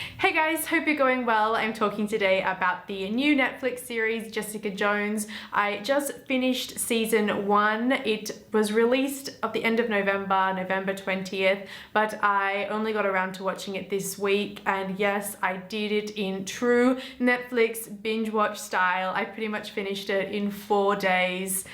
Hey guys, hope you're going well. I'm talking today about the new Netflix series, Jessica Jones. I just finished season 1. It was released at the end of November, November 20th, but I only got around to watching it this week. And yes, I did it in true Netflix binge watch style. I pretty much finished it in 4 days.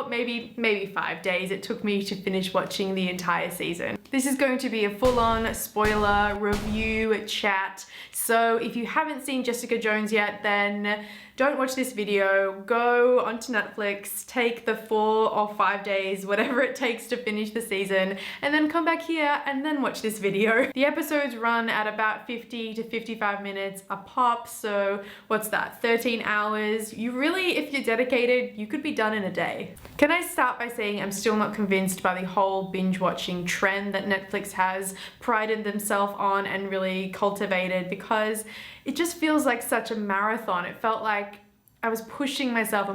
Maybe 5 days it took me to finish watching the entire season. This is going to be a full-on spoiler review chat. So if you haven't seen Jessica Jones yet, then don't watch this video. Go onto Netflix, take the 4 or 5 days, whatever it takes to finish the season, and then come back here and then watch this video. The episodes run at about 50 to 55 minutes a pop, so what's that, 13 hours? You really, if you're dedicated, you could be done in a day. Can I start by saying I'm still not convinced by the whole binge watching trend that Netflix has prided themselves on and really cultivated, because it just feels like such a marathon. It felt like I was pushing myself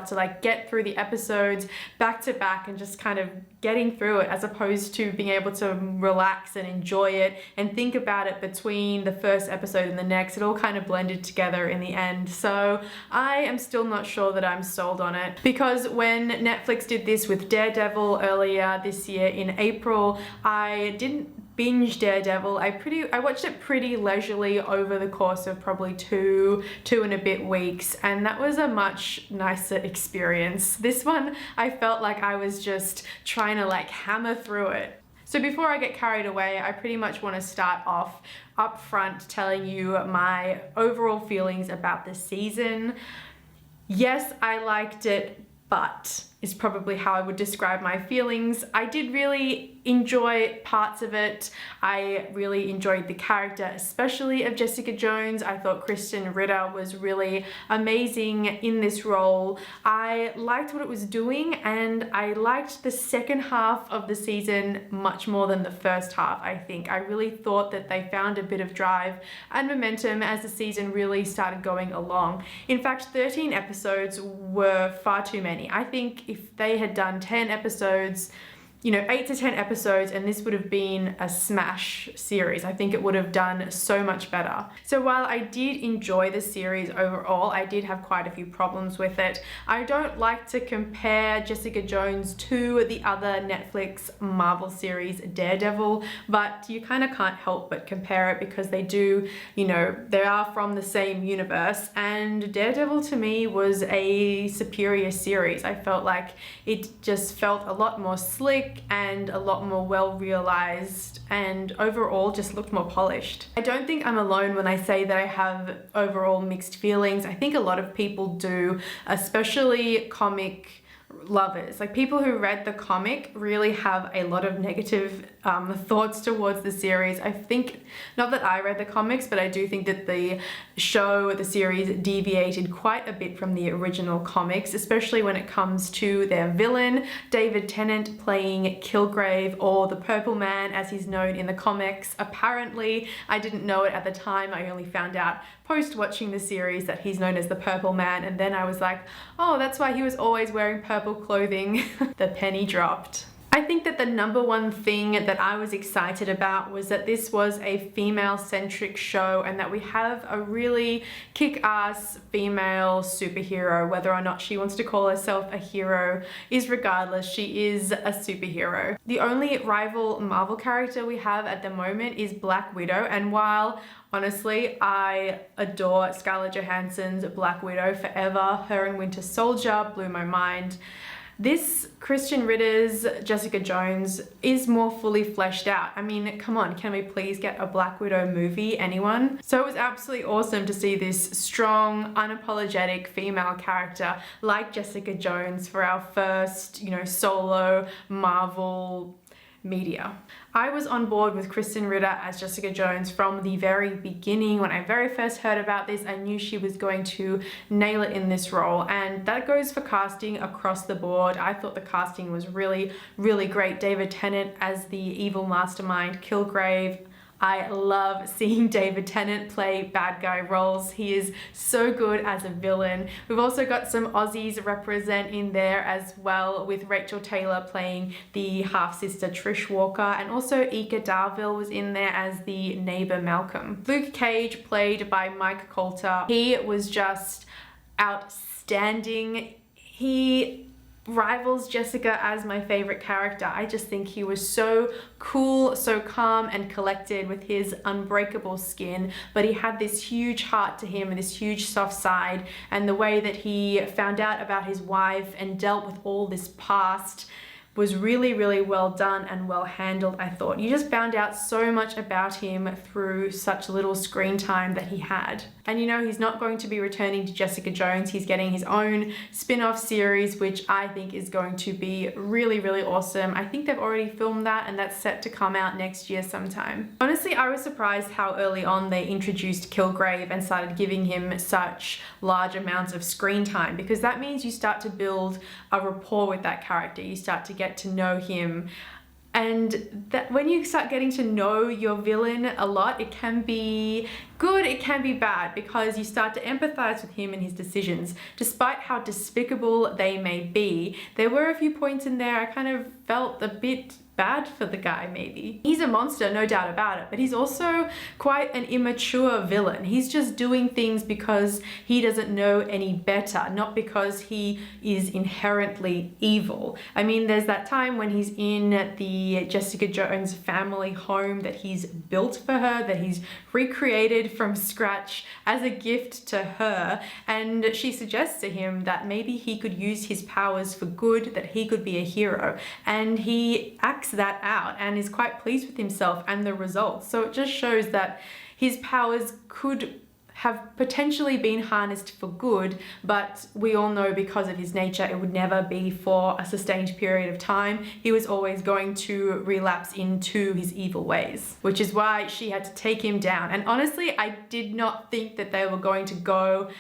to like get through the episodes back to back and just kind of getting through it, as opposed to being able to relax and enjoy it and think about it between the first episode and the next. It all kind of blended together in the end. So I am still not sure that I'm sold on it, because when Netflix did this with Daredevil earlier this year in April, I didn't binge Daredevil. I watched it pretty leisurely over the course of probably two and a bit weeks, and that was a much nicer experience. This one, I felt like I was just trying to like hammer through it. So before I get carried away, I pretty much want to start off up front telling you my overall feelings about the season. Yes, I liked it, but is probably how I would describe my feelings. I did really enjoy parts of it. I really enjoyed the character, especially of Jessica Jones. I thought Krysten Ritter was really amazing in this role. I liked what it was doing, and I liked the second half of the season much more than the first half, I think. I really thought that they found a bit of drive and momentum as the season really started going along. In fact, 13 episodes were far too many. I think if they had done 10 episodes, 8 to 10 episodes, and this would have been a smash series. I think it would have done so much better. So while I did enjoy the series overall, I did have quite a few problems with it. I don't like to compare Jessica Jones to the other Netflix Marvel series, Daredevil, but you kind of can't help but compare it, because they do, they are from the same universe, and Daredevil to me was a superior series. I felt like it just felt a lot more slick and a lot more well realized, and overall just looked more polished. I don't think I'm alone when I say that I have overall mixed feelings. I think a lot of people do, especially comic lovers. Like, people who read the comic really have a lot of negative thoughts towards the series. I think, not that I read the comics, but I do think that the series deviated quite a bit from the original comics, especially when it comes to their villain, David Tennant, playing Kilgrave, or the Purple Man as he's known in the comics. Apparently, I didn't know it at the time. I only found out post watching the series that he's known as the Purple Man, and then I was like, oh, that's why he was always wearing purple clothing. The penny dropped. I think that the number one thing that I was excited about was that this was a female-centric show, and that we have a really kick-ass female superhero. Whether or not she wants to call herself a hero is regardless, she is a superhero. The only rival Marvel character we have at the moment is Black Widow, and while honestly, I adore Scarlett Johansson's Black Widow forever, her in Winter Soldier blew my mind. This Krysten Ritter's Jessica Jones is more fully fleshed out. I mean, come on, can we please get a Black Widow movie, anyone? So it was absolutely awesome to see this strong, unapologetic female character like Jessica Jones for our first, solo Marvel media. I was on board with Krysten Ritter as Jessica Jones from the very beginning. When I very first heard about this, I knew she was going to nail it in this role, and that goes for casting across the board. I thought the casting was really, really great. David Tennant as the evil mastermind, Kilgrave, I love seeing David Tennant play bad guy roles. He is so good as a villain. We've also got some Aussies represent in there as well, with Rachel Taylor playing the half-sister Trish Walker, and also Ika Darville was in there as the neighbor Malcolm. Luke Cage, played by Mike Coulter, he was just outstanding. He rivals Jessica as my favorite character. I just think he was so cool, so calm and collected with his unbreakable skin, but he had this huge heart to him and this huge soft side, and the way that he found out about his wife and dealt with all this past was really, really well done and well handled, I thought. You just found out so much about him through such little screen time that he had. And you know, he's not going to be returning to Jessica Jones. He's getting his own spin-off series, which I think is going to be really, really awesome. I think they've already filmed that, and that's set to come out next year sometime. Honestly, I was surprised how early on they introduced Kilgrave and started giving him such large amounts of screen time, because that means you start to build a rapport with that character. You start to get to know him. And that when you start getting to know your villain a lot, it can be good, it can be bad, because you start to empathize with him and his decisions. Despite how despicable they may be, there were a few points in there I kind of felt a bit bad for the guy, maybe. He's a monster, no doubt about it, but he's also quite an immature villain. He's just doing things because he doesn't know any better, not because he is inherently evil. I mean, there's that time when he's in the Jessica Jones family home that he's built for her, that he's recreated from scratch as a gift to her, and she suggests to him that maybe he could use his powers for good, that he could be a hero, and he acts that out and is quite pleased with himself and the results. So it just shows that his powers could have potentially been harnessed for good, but we all know because of his nature it would never be for a sustained period of time. He was always going to relapse into his evil ways, which is why she had to take him down. And honestly, I did not think that they were going to go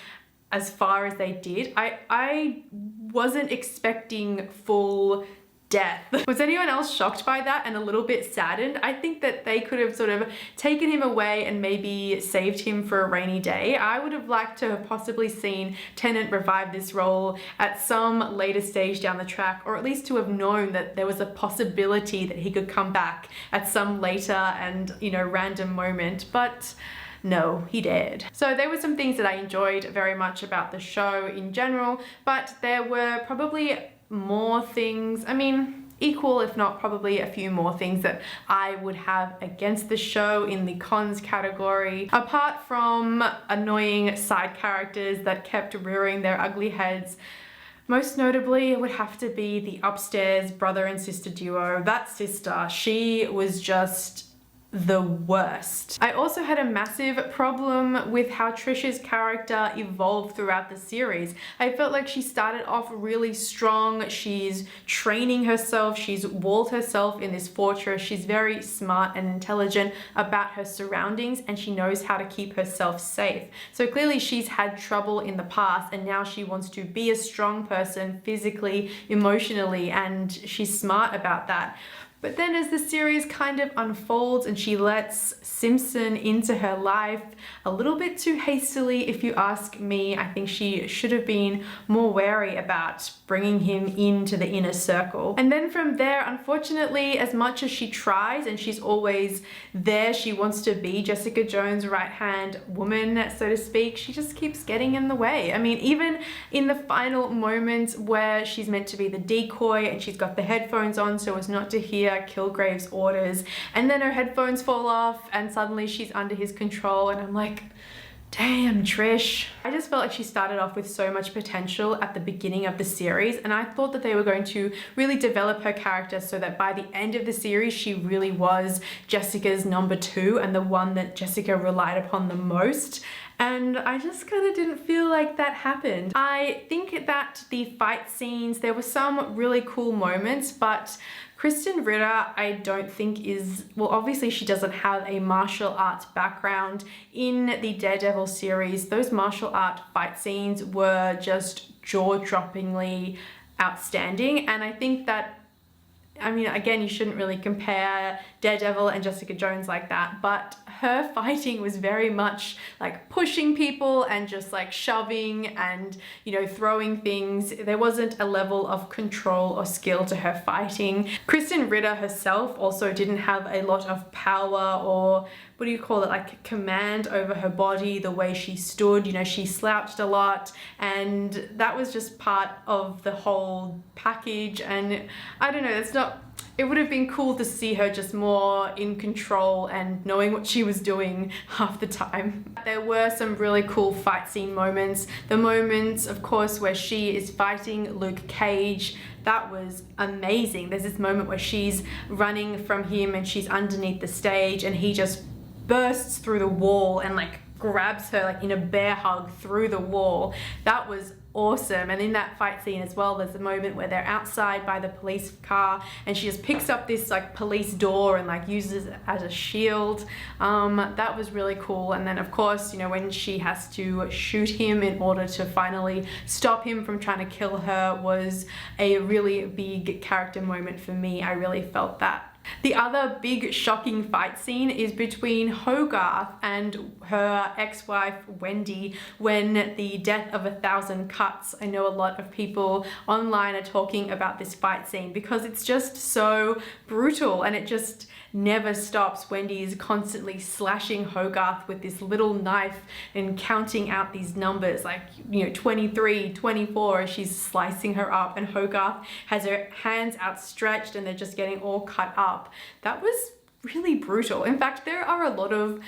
as far as they did. I wasn't expecting full death. Was anyone else shocked by that and a little bit saddened? I think that they could have sort of taken him away and maybe saved him for a rainy day. I would have liked to have possibly seen Tennant revive this role at some later stage down the track, or at least to have known that there was a possibility that he could come back at some later and, you know, random moment, but no, he did. So there were some things that I enjoyed very much about the show in general, but there were probably more things, I mean, equal if not probably a few more things that I would have against the show in the cons category. Apart from annoying side characters that kept rearing their ugly heads, most notably it would have to be the upstairs brother and sister duo. That sister, she was just the worst. I also had a massive problem with how Trisha's character evolved throughout the series. I felt like she started off really strong. She's training herself. She's walled herself in this fortress. She's very smart and intelligent about her surroundings, and she knows how to keep herself safe. So clearly she's had trouble in the past, and now she wants to be a strong person physically, emotionally, and she's smart about that. But then as the series kind of unfolds and she lets Simpson into her life a little bit too hastily, if you ask me, I think she should have been more wary about bringing him into the inner circle. And then from there, unfortunately, as much as she tries and she's always there, she wants to be Jessica Jones' right-hand woman, so to speak, she just keeps getting in the way. I mean, even in the final moments where she's meant to be the decoy and she's got the headphones on so as not to hear Kilgrave's orders, and then her headphones fall off and suddenly she's under his control, and I'm like, damn, Trish. I just felt like she started off with so much potential at the beginning of the series, and I thought that they were going to really develop her character so that by the end of the series she really was Jessica's number two and the one that Jessica relied upon the most. And I just kind of didn't feel like that happened. I think that the fight scenes, there were some really cool moments, but Kristen Ritter, I don't think is, well, obviously she doesn't have a martial arts background. In the Daredevil series, those martial art fight scenes were just jaw-droppingly outstanding, and I think that I mean, again, you shouldn't really compare Daredevil and Jessica Jones like that, but her fighting was very much like pushing people and just like shoving and, you know, throwing things. There wasn't a level of control or skill to her fighting. Kristen Ritter herself also didn't have a lot of power, or what do you call it, like command over her body, the way she stood. You know, she slouched a lot, and that was just part of the whole package. And I don't know, it would have been cool to see her just more in control and knowing what she was doing half the time. There were some really cool fight scene moments. The moments, of course, where she is fighting Luke Cage, that was amazing. There's this moment where she's running from him and she's underneath the stage and he just bursts through the wall and like grabs her like in a bear hug through the wall. That was awesome. And in that fight scene as well, there's a moment where they're outside by the police car and she just picks up this like police door and like uses it as a shield. That was really cool. And then of course, you know, when she has to shoot him in order to finally stop him from trying to kill her was a really big character moment for me. I really felt that. The other big shocking fight scene is between Hogarth and her ex-wife Wendy when the death of 1,000 cuts. I know a lot of people online are talking about this fight scene because it's just so brutal and it just never stops. Wendy is constantly slashing Hogarth with this little knife and counting out these numbers like, you know, 23, 24 as she's slicing her up, and Hogarth has her hands outstretched and they're just getting all cut up. That was really brutal. In fact, there are a lot of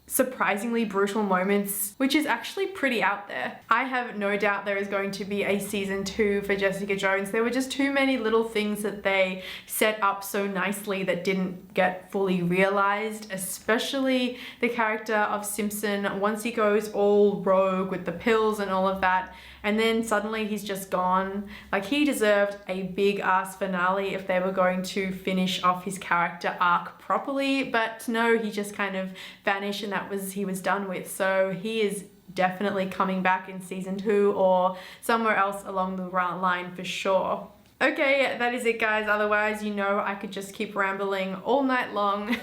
surprisingly brutal moments, which is actually pretty out there. I have no doubt there is going to be a season 2 for Jessica Jones. There were just too many little things that they set up so nicely that didn't get fully realized, especially the character of Simpson. Once he goes all rogue with the pills and all of that, and then suddenly he's just gone. Like, he deserved a big ass finale if they were going to finish off his character arc properly, but no, he just kind of vanished and he was done with. So he is definitely coming back in season 2 or somewhere else along the line for sure. Okay, that is it guys. Otherwise, you know, I could just keep rambling all night long.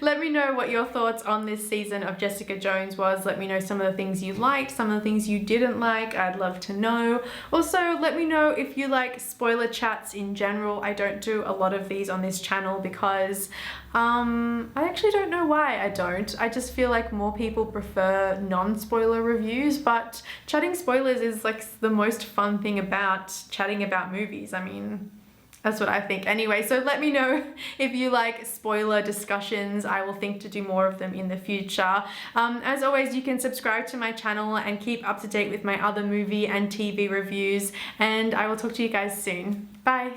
Let me know what your thoughts on this season of Jessica Jones was. Let me know some of the things you liked, some of the things you didn't like. I'd love to know. Also, let me know if you like spoiler chats in general. I don't do a lot of these on this channel because I actually don't know why I don't. I just feel like more people prefer non-spoiler reviews, but chatting spoilers is like the most fun thing about chatting about movies. I mean, that's what I think. Anyway, so let me know if you like spoiler discussions. I will think to do more of them in the future. As always, you can subscribe to my channel and keep up to date with my other movie and TV reviews, and I will talk to you guys soon. Bye.